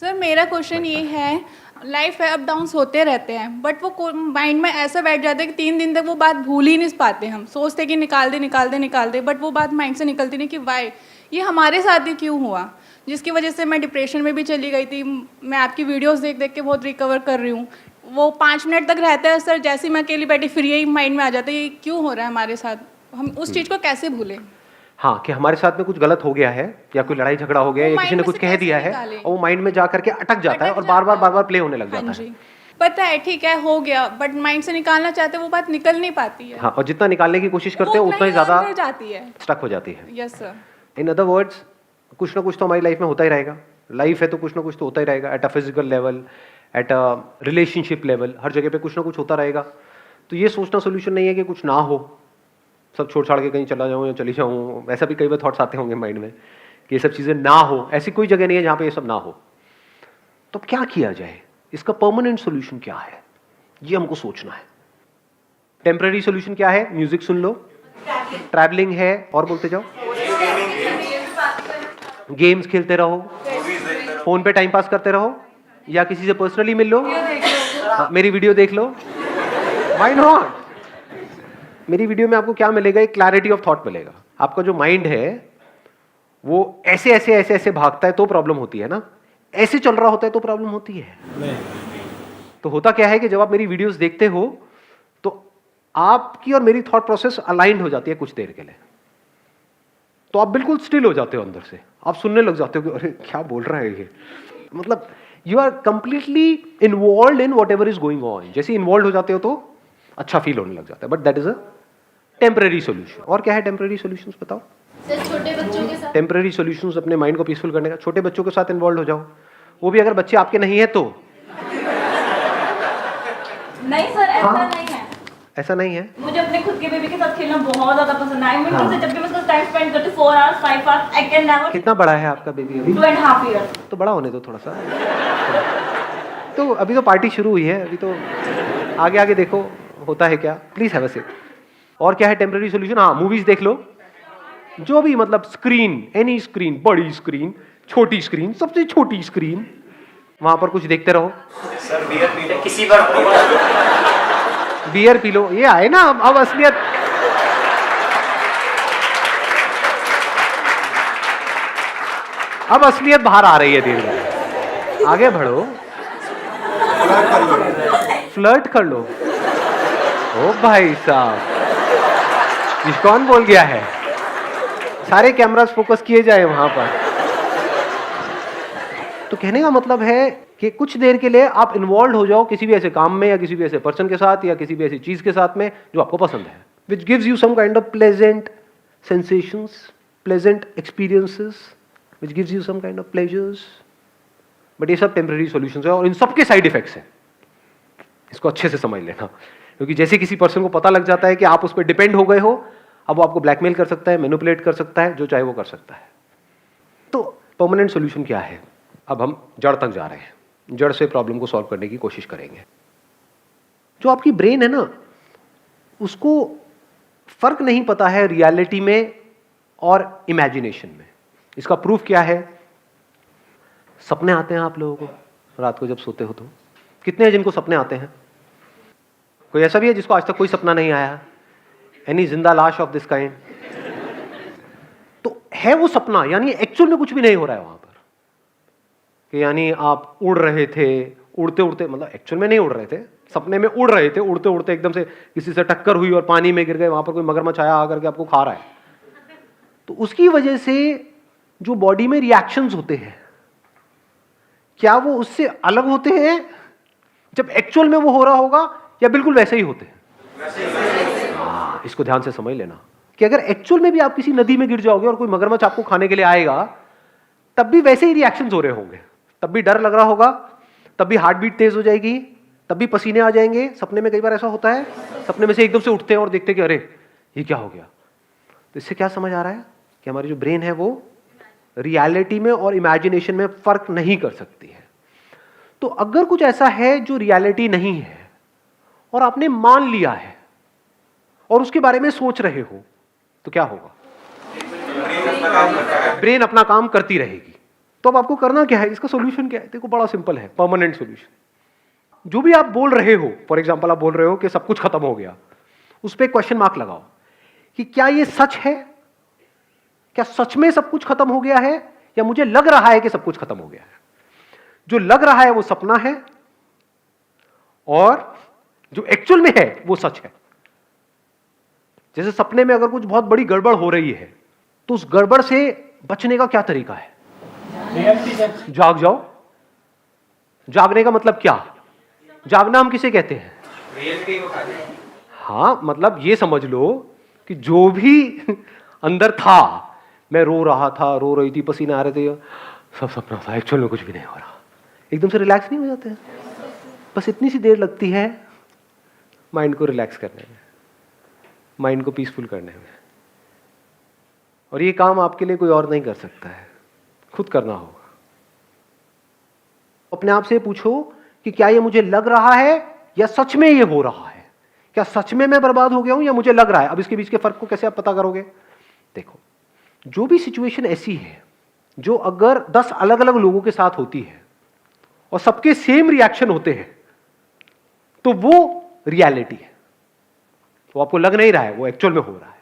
Sir मेरा question ये है, लाइफ है, अप डाउन्स होते रहते हैं, बट वो माइंड में ऐसा बैठ जाता है कि 3 दिन तक वो बात भूल ही नहीं पाते। हम सोचते कि निकाल दे, बट वो बात माइंड से निकलती नहीं कि वाई ये हमारे साथ ही क्यों हुआ, जिसकी वजह से मैं डिप्रेशन में भी चली गई थी। मैं आपकी वीडियोस देख देख के बहुत रिकवर कर रही हूँ। वो 5 मिनट तक रहता है सर, जैसे ही मैं अकेली बैठी फिर यही माइंड में आ जाता है ये क्यों हो रहा है हमारे साथ, हम उस चीज़ को कैसे भूलें। हाँ, कि हमारे साथ में कुछ गलत हो गया है या कोई लड़ाई झगड़ा हो गया है या किसी ने कुछ कह दिया है और वो माइंड में जा करके अटक जाता है और बार बार प्ले होने लग जाता है। पता है ठीक है हो गया, बट माइंड से निकालना चाहते वो बात निकल नहीं पाती है। हाँ, और जितना निकालने की कोशिश करते हैं उतना ही ज्यादा जाती है, स्टक हो जाती है। Yes sir. In other words, कुछ ना कुछ तो हमारी लाइफ में होता ही रहेगा। लाइफ है तो कुछ ना कुछ तो होता ही रहेगा, at a physical level, at a relationship level, हर जगह पे कुछ ना कुछ होता रहेगा। तो ये सोचना सोल्यूशन नहीं है कि कुछ ना हो, सब छोड़ छाड़ के कहीं चला जाऊँ या चली जाऊँ। ऐसा भी कई बार थॉट्स आते होंगे माइंड में कि ये सब चीज़ें ना हो। ऐसी कोई जगह नहीं है जहाँ पे ये सब ना हो। तो क्या किया जाए, इसका परमानेंट सोल्यूशन क्या है, ये हमको सोचना है। टेम्पररी सोल्यूशन क्या है? म्यूजिक सुन लो, ट्रैवलिंग है, और बोलते जाओ, गेम्स खेलते रहो, फोन पे टाइम पास करते रहो, या किसी से पर्सनली मिल लो, मेरी वीडियो देख लो। Why not? मेरी वीडियो में आपको क्या मिलेगा? एक क्लैरिटी ऑफ थॉट मिलेगा। आपका जो माइंड है वो ऐसे ऐसे ऐसे ऐसे भागता है तो प्रॉब्लम होती है ना, ऐसे चल रहा होता है तो प्रॉब्लम होती है। तो होता क्या है कि जब आप मेरी वीडियोस देखते हो तो आपकी और मेरी थॉट प्रोसेस अलाइंड हो जाती है कुछ देर के लिए। तो आप बिल्कुल स्टिल हो जाते हो अंदर से, आप सुनने लग जाते हो कि अरे क्या बोल रहा है ये, मतलब you are completely involve in whatever is going on. जैसे इन्वॉल्व हो जाते हो तो अच्छा फील होने लग जाता है। But that is a temporary solution. और क्या है टेम्पररी सोल्यूशंस बताओ? सर छोटे बच्चों के साथ टेम्पररी सॉल्यूशंस अपने माइंड को पीसफुल करने का, छोटे बच्चों के साथ इन्वॉल्व हो जाओ। वो भी अगर बच्चे आपके नहीं है तो। नहीं सर, ऐसा हाँ? नहीं है। ऐसा नहीं है? मुझे अपने खुद के बेबी के साथ खेलना बहुत ज्यादा पसंद है। हाँ। जब भी मैं उसको टाइम स्पेंड करती हूँ 4 hours 5 hours, I can never. कितना बड़ा है आपका बेबी अभी? 2.5 ईयर्स। तो बड़ा होने दो थोड़ा सा। तो अभी तो पार्टी शुरू हुई है, अभी तो आगे आगे देखो होता है क्या। Please have a sip. और क्या है टेम्पररी सॉल्यूशन? हाँ, मूवीज देख लो, जो भी, मतलब स्क्रीन, एनी स्क्रीन, बड़ी स्क्रीन, छोटी स्क्रीन, सबसे छोटी स्क्रीन, वहां पर कुछ देखते रहो। सर बियर पी लो किसी बार, बियर पी लो, ये आए ना अब असलियत। अब असलियत बाहर आ रही है धीरे धीरे। आगे बढ़ो, फ्लर्ट कर लो। ओ भाई साहब, कौन बोल गया है? सारे कैमरास फोकस किए जाए वहां पर। तो कहने का मतलब है कि कुछ देर के लिए आप इन्वॉल्व हो जाओ किसी भी ऐसे काम में या किसी भी ऐसे पर्सन के साथ या किसी भी ऐसी चीज के साथ में जो आपको पसंद है, which gives you some kind of pleasant sensations, pleasant experiences, which gives you some kind of pleasures. But ये सब टेम्पररी सॉल्यूशंस है और इन सबके साइड इफेक्ट्स हैं। इसको अच्छे से समझ लेना, क्योंकि जैसे किसी पर्सन को पता लग जाता है कि आप उस पर डिपेंड हो गए हो, अब वो आपको ब्लैकमेल कर सकता है, मैनिपुलेट कर सकता है, जो चाहे वो कर सकता है। तो परमानेंट सॉल्यूशन क्या है? अब हम जड़ तक जा रहे हैं, जड़ से प्रॉब्लम को सॉल्व करने की कोशिश करेंगे। जो आपकी ब्रेन है ना, उसको फर्क नहीं पता है रियलिटी में और इमेजिनेशन में। इसका प्रूफ क्या है? सपने आते हैं आप लोगों को रात को जब सोते हो तो? कितने हैं जिनको सपने आते हैं? कोई ऐसा भी है जिसको आज तक कोई सपना नहीं आया? एनी जिंदा लाश ऑफ दिस काइंड? तो है वो सपना, यानी एक्चुअल में कुछ भी नहीं हो रहा है वहां पर, कि यानी आप उड़ रहे थे, उड़ते उड़ते, मतलब एक्चुअल में नहीं उड़ रहे थे, सपने में उड़ रहे थे, उड़ते उड़ते एकदम से किसी से टक्कर हुई और पानी में गिर गए, वहां पर कोई मगरमच्छ आया आकर के आपको खा रहा है। तो उसकी वजह से जो बॉडी में रिएक्शंस होते हैं, क्या वो उससे अलग होते हैं जब एक्चुअल में वो हो रहा होगा, या बिल्कुल वैसे ही होते हैं? इसको ध्यान से समझ लेना कि अगर एक्चुअल में भी आप किसी नदी में गिर जाओगे और कोई मगरमच्छ आपको खाने के लिए आएगा, तब भी वैसे ही रिएक्शंस हो रहे होंगे, तब भी डर लग रहा होगा, तब भी हार्ट बीट तेज हो जाएगी, तब भी पसीने आ जाएंगे। सपने में कई बार ऐसा होता है, सपने में से एकदम से उठते हैं और देखते हैं कि अरे ये क्या हो गया। तो इससे क्या समझ आ रहा है कि हमारी जो ब्रेन है वो रियलिटी में और इमेजिनेशन में फर्क नहीं कर सकती है। तो अगर कुछ ऐसा है जो रियलिटी नहीं है और आपने मान लिया है और उसके बारे में सोच रहे हो, तो क्या होगा? ब्रेन अपना काम करती रहेगी। तो अब आपको करना क्या है, इसका सोल्यूशन क्या है? देखो बड़ा सिंपल है, परमानेंट सोल्यूशन। जो भी आप बोल रहे हो, फॉर एग्जाम्पल आप बोल रहे हो कि सब कुछ खत्म हो गया, उस पर क्वेश्चन मार्क लगाओ कि क्या ये सच है? क्या सच में सब कुछ खत्म हो गया है, या मुझे लग रहा है कि सब कुछ खत्म हो गया है? जो लग रहा है वो सपना है, और जो एक्चुअल में है वो सच है। जैसे सपने में अगर कुछ बहुत बड़ी गड़बड़ हो रही है, तो उस गड़बड़ से बचने का क्या तरीका है? जाग जाओ। जागने का मतलब क्या? जागना हम किसे कहते हैं? रियलिटी को खाली। हाँ, मतलब ये समझ लो कि जो भी अंदर था, मैं रो रहा था, रो रही थी, पसीने आ रहे थे, सब सपना था, एक्चुअल में कुछ भी नहीं हो रहा। एकदम से रिलैक्स नहीं हो जाते हैं? बस इतनी सी देर लगती है माइंड को रिलैक्स करने में, माइंड को पीसफुल करने में। और ये काम आपके लिए कोई और नहीं कर सकता है, खुद करना होगा। अपने आप से पूछो कि क्या ये मुझे लग रहा है या सच में ये हो रहा है? क्या सच में मैं बर्बाद हो गया हूं या मुझे लग रहा है? अब इसके बीच के फर्क को कैसे आप पता करोगे? देखो, जो भी सिचुएशन ऐसी है जो अगर 10 अलग अलग लोगों के साथ होती है और सबके सेम रिएक्शन होते हैं, तो वो रियलिटी है। वो आपको लग नहीं रहा है, वो एक्चुअल में हो रहा है।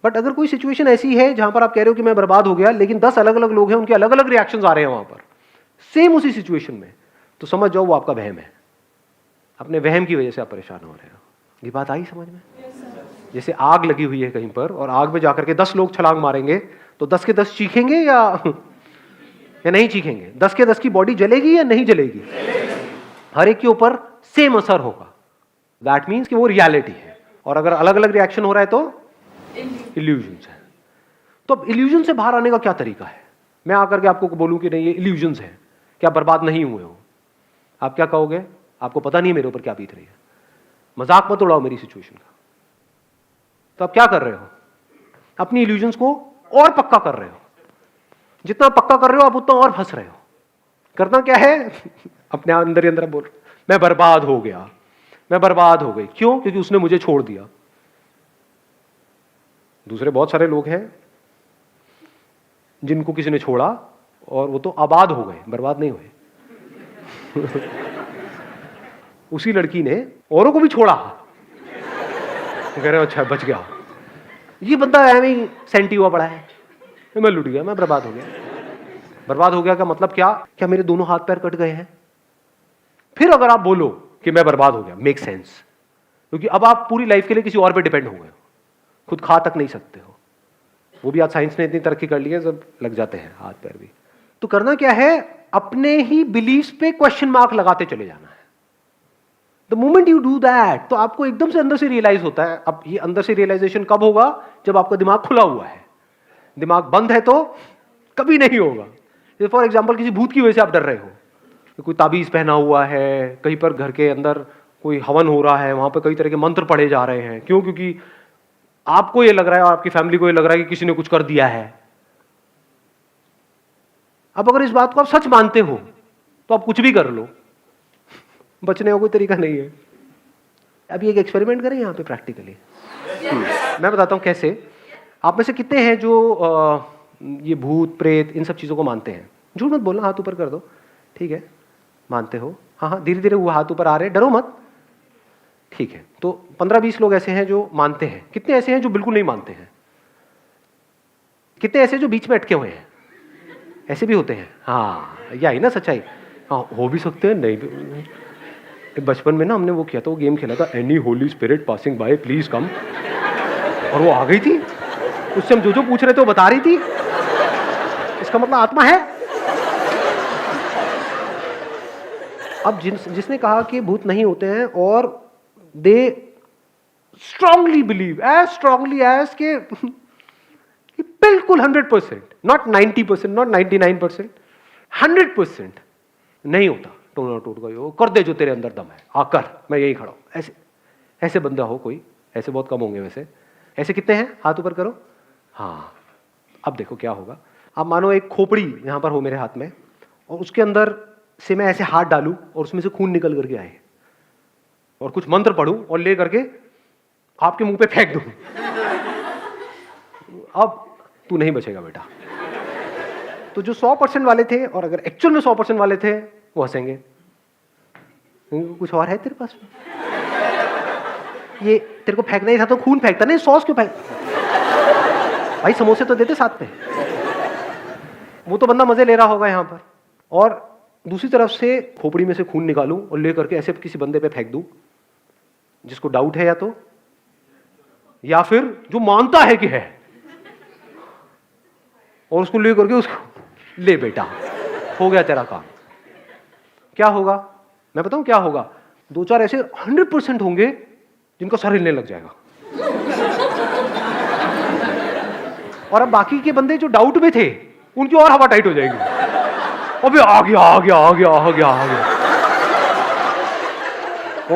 बट अगर कोई सिचुएशन ऐसी है जहां पर आप कह रहे हो कि मैं बर्बाद हो गया, लेकिन 10 अलग अलग लोग हैं, उनके अलग अलग रिएक्शंस आ रहे हैं वहां पर सेम उसी सिचुएशन में, तो समझ जाओ वो आपका वहम है। अपने वहम की वजह से आप परेशान हो रहे हो। ये बात आई समझ में? जैसे आग लगी हुई है कहीं पर, और आग में जाकर के 10 लोग छलांग मारेंगे, तो 10 के 10 चीखेंगे या नहीं चीखेंगे? 10 के 10 की बॉडी जलेगी या नहीं जलेगी? हर एक के ऊपर सेम असर होगा। दैट मीन्स कि वो रियलिटी है। और अगर अलग अलग रिएक्शन हो रहा है तो इल्यूजन्स है। तो अब इल्यूजन से बाहर आने का क्या तरीका है? मैं आकर के आपको बोलूं कि नहीं ये इल्यूजन्स है, क्या बर्बाद नहीं हुए हो, आप क्या कहोगे? आपको पता नहीं है मेरे ऊपर क्या बीत रही है, मजाक मत उड़ाओ मेरी सिचुएशन का। तो आप क्या कर रहे हो? अपनी इल्यूजन्स को और पक्का कर रहे हो। जितना पक्का कर रहे हो आप उतना और फंस रहे हो। करना क्या है? अपने अंदर ही अंदर बोल, मैं बर्बाद हो गया, मैं बर्बाद हो गई। क्यों? क्योंकि उसने मुझे छोड़ दिया। दूसरे बहुत सारे लोग हैं जिनको किसी ने छोड़ा और वो तो आबाद हो गए, बर्बाद नहीं हुए। उसी लड़की ने औरों को भी छोड़ा, कह रहे हो अच्छा बच गया। ये बंदा ऐਵੇਂ ही सेंटी हुआ पड़ा है, मैं लुट गया, मैं बर्बाद हो गया। बर्बाद हो गया का मतलब क्या? क्या मेरे दोनों हाथ पैर कट गए हैं? फिर अगर आप बोलो कि मैं बर्बाद हो गया, मेक सेंस, क्योंकि अब आप पूरी लाइफ के लिए किसी और पे डिपेंड हो गए, खुद खा तक नहीं सकते हो। वो भी आज साइंस ने इतनी तरक्की कर ली है, सब लग जाते हैं हाथ पैर भी। तो करना क्या है? अपने ही बिलीफ्स पे क्वेश्चन मार्क लगाते चले जाना है। The moment you do that, तो आपको एकदम से अंदर से रियलाइज होता है। अब ये अंदर से रियलाइजेशन कब होगा? जब आपका दिमाग खुला हुआ है। दिमाग बंद है तो कभी नहीं होगा। जैसे फॉर एग्जाम्पल किसी भूत की वजह से आप डर रहे हो, कोई ताबीज पहना हुआ है, कहीं पर घर के अंदर कोई हवन हो रहा है, वहां पर कई तरह के मंत्र पढ़े जा रहे हैं। क्यों? क्योंकि आपको ये लग रहा है और आपकी फैमिली को ये लग रहा है कि किसी ने कुछ कर दिया है। अब अगर इस बात को आप सच मानते हो तो आप कुछ भी कर लो, बचने का कोई तरीका नहीं है। अभी एक एक्सपेरिमेंट करें यहाँ पे प्रैक्टिकली। मैं बताता हूँ कैसे। आप में से कितने हैं जो ये भूत प्रेत इन सब चीज़ों को मानते हैं? झूठ मत बोलना, हाथ ऊपर कर दो। ठीक है, मानते हो? हाँ हाँ, धीरे धीरे वो हाथ ऊपर आ रहे हैं, डरो मत। ठीक है, तो 15-20 लोग ऐसे हैं जो मानते हैं। कितने ऐसे हैं जो बिल्कुल नहीं मानते हैं? कितने ऐसे जो बीच में अटके हुए हैं? ऐसे भी होते हैं। हाँ, यही ना सच्चाई। हाँ, हो भी सकते हैं, नहीं भी। बचपन में ना हमने वो किया था, वो गेम खेला था, any Holi spirit passing by please come, और वो आ गई थी। उससे हम जो पूछ रहे थे वो बता रही थी। इसका मतलब आत्मा है। अब जिसने कहा कि भूत नहीं होते हैं, और they strongly believe, as strongly as के बिल्कुल 100%, नॉट 90%, नॉट 99%, 100% नहीं होता। टोना टूट गई हो, कर दे जो तेरे अंदर दम है, आकर मैं यही खड़ा हूं। ऐसे ऐसे बंदा हो कोई? ऐसे बहुत कम होंगे वैसे। ऐसे कितने हैं? हाथ ऊपर करो। हाँ, अब देखो क्या होगा। अब मानो एक खोपड़ी यहां पर हो मेरे हाथ में, और उसके अंदर से मैं ऐसे हाथ डालूं और उसमें से खून निकल करके आए, और कुछ मंत्र पढ़ूं और ले करके आपके मुंह पे फेंक दूं। अब तू नहीं बचेगा बेटा। तो जो 100% वाले थे और अगर एक्चुअल में 100% वाले थे वो हंसेंगे, कुछ और है तेरे पास में? ये तेरे को फेंकना ही था तो खून फेंकता, नहीं सॉस क्यों फेंक? भाई समोसे तो देते साथ में। वो तो बंदा मजे ले रहा होगा यहाँ पर, और दूसरी तरफ से खोपड़ी में से खून निकालूं और ले करके ऐसे किसी बंदे पे फेंक दूं जिसको डाउट है या फिर जो मानता है कि है, और उसको ले करके उसको ले बेटा हो गया तेरा काम। क्या होगा मैं बताऊं क्या होगा? 2-4 ऐसे 100% होंगे जिनका सर हिलने लग जाएगा, और अब बाकी के बंदे जो डाउट में थे उनकी और हवा टाइट हो जाएगी। अबे आ गया आ गया आ गया आ गया आ गया।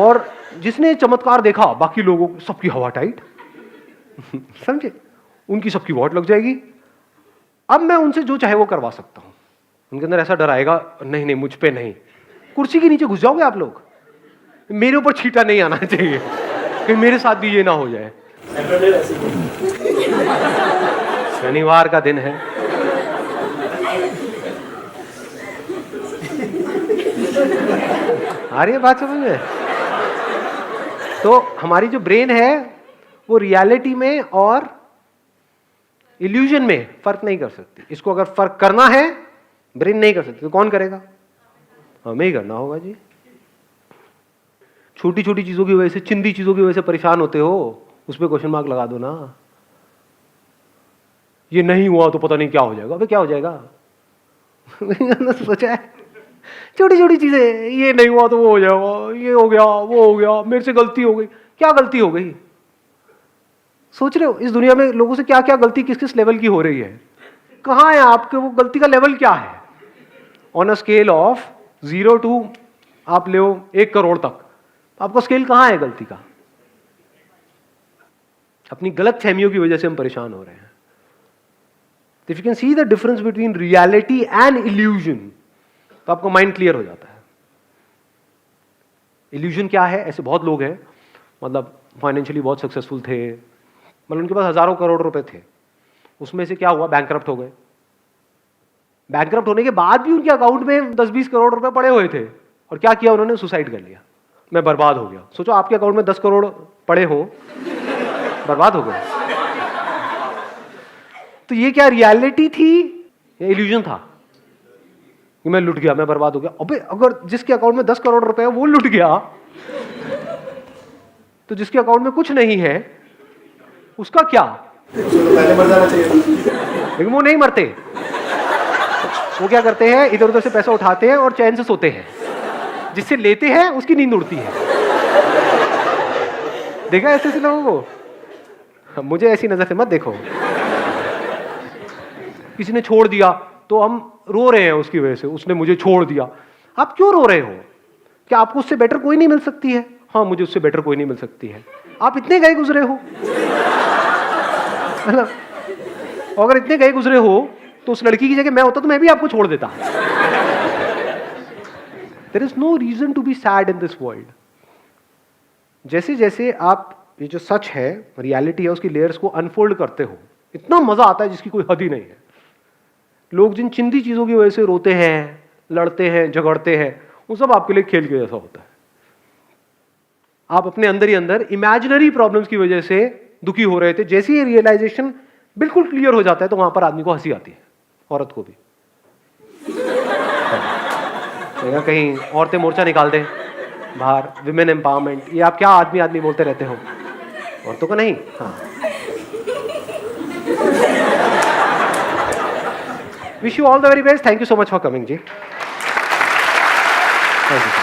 और जिसने चमत्कार देखा बाकी लोगों सबकी हवा टाइट समझे, उनकी सबकी वॉट लग जाएगी। अब मैं उनसे जो चाहे वो करवा सकता हूं। उनके अंदर ऐसा डर आएगा, नहीं नहीं मुझ पे नहीं। कुर्सी के नीचे घुस जाओगे आप लोग, मेरे ऊपर छींटा नहीं आना चाहिए कि मेरे साथ भी ये ना हो जाए। शनिवार का दिन है, आ रही है बात समझ में? तो हमारी जो ब्रेन है वो रियलिटी में और इल्यूजन में फर्क नहीं कर सकती। इसको अगर फर्क करना है ब्रेन नहीं कर सकती तो कौन करेगा? हमें ही करना होगा जी। छोटी छोटी चीजों की वजह से, चिंदी चीजों की वजह से परेशान होते हो, उस पर क्वेश्चन मार्क लगा दो ना। ये नहीं हुआ तो पता नहीं क्या हो जाएगा। अबे क्या हो जाएगा? सोचा है छोटी छोटी चीजें, ये नहीं हुआ तो वो हो जाएगा, ये हो गया वो हो गया, मेरे से गलती हो गई। क्या गलती हो गई? सोच रहे हो इस दुनिया में लोगों से क्या क्या गलती किस किस लेवल की हो रही है? कहाँ है आपके वो गलती का लेवल क्या है? On a scale of 0 to आप ले 1 करोड़ तक, आपका स्केल कहाँ है गलती का? अपनी गलत फहमियों की वजह से हम परेशान हो रहे हैं। If you can see the difference between reality and illusion, तो आपका माइंड क्लियर हो जाता है। इल्यूजन क्या है? ऐसे बहुत लोग हैं, मतलब फाइनेंशियली बहुत सक्सेसफुल थे, मतलब उनके पास हजारों करोड़ रुपए थे, उसमें से क्या हुआ? बैंकरप्ट हो गए। बैंकरप्ट होने के बाद भी उनके अकाउंट में 10-20 करोड़ रुपए पड़े हुए थे, और क्या किया उन्होंने? सुसाइड कर लिया। मैं बर्बाद हो गया। सोचो आपके अकाउंट में 10 करोड़ पड़े हो, बर्बाद हो गए। तो ये क्या रियलिटी थी या इल्यूजन था कि मैं लुट गया, मैं बर्बाद हो गया? अबे अगर जिसके अकाउंट में 10 करोड़ रुपए है वो लुट गया, तो जिसके अकाउंट में कुछ नहीं है उसका क्या? पहले मर जाना चाहिए। लेकिन वो नहीं मरते। वो क्या करते हैं? इधर उधर से पैसा उठाते हैं और चैन से सोते हैं। जिससे लेते हैं उसकी नींद उड़ती है। देखा ऐसे ऐसे लोगों को? मुझे ऐसी नजर से मत देखो। किसी ने छोड़ दिया तो हम रो रहे हैं उसकी वजह से, उसने मुझे छोड़ दिया। आप क्यों रो रहे हो? क्या आपको उससे बेटर कोई नहीं मिल सकती है? हाँ, मुझे उससे बेटर कोई नहीं मिल सकती है। आप इतने गए गुजरे हो, अगर इतने गए गुजरे हो तो उस लड़की की जगह मैं होता तो मैं भी आपको छोड़ देता। There is no reason to be sad in this world. जैसे जैसे आप ये जो सच है, रियलिटी है, उसकी लेयर्स को अनफोल्ड करते हो, इतना मजा आता है जिसकी कोई हद ही नहीं है। लोग जिन चिंदी चीजों की वजह से रोते हैं, लड़ते हैं, झगड़ते हैं, वो सब आपके लिए खेल के जैसा होता है। आप अपने अंदर ही अंदर इमेजिनरी प्रॉब्लम्स की वजह से दुखी हो रहे थे। जैसे ही रियलाइजेशन बिल्कुल क्लियर हो जाता है तो वहां पर आदमी को हंसी आती है, औरत को भी। कहीं औरतें मोर्चा निकाल दें बाहर, विमेन एम्पावरमेंट, ये आप क्या आदमी आदमी बोलते रहते हो, औरतों को नहीं। हाँ, wish you all the very best. Thank you so much for coming जी। Thank you.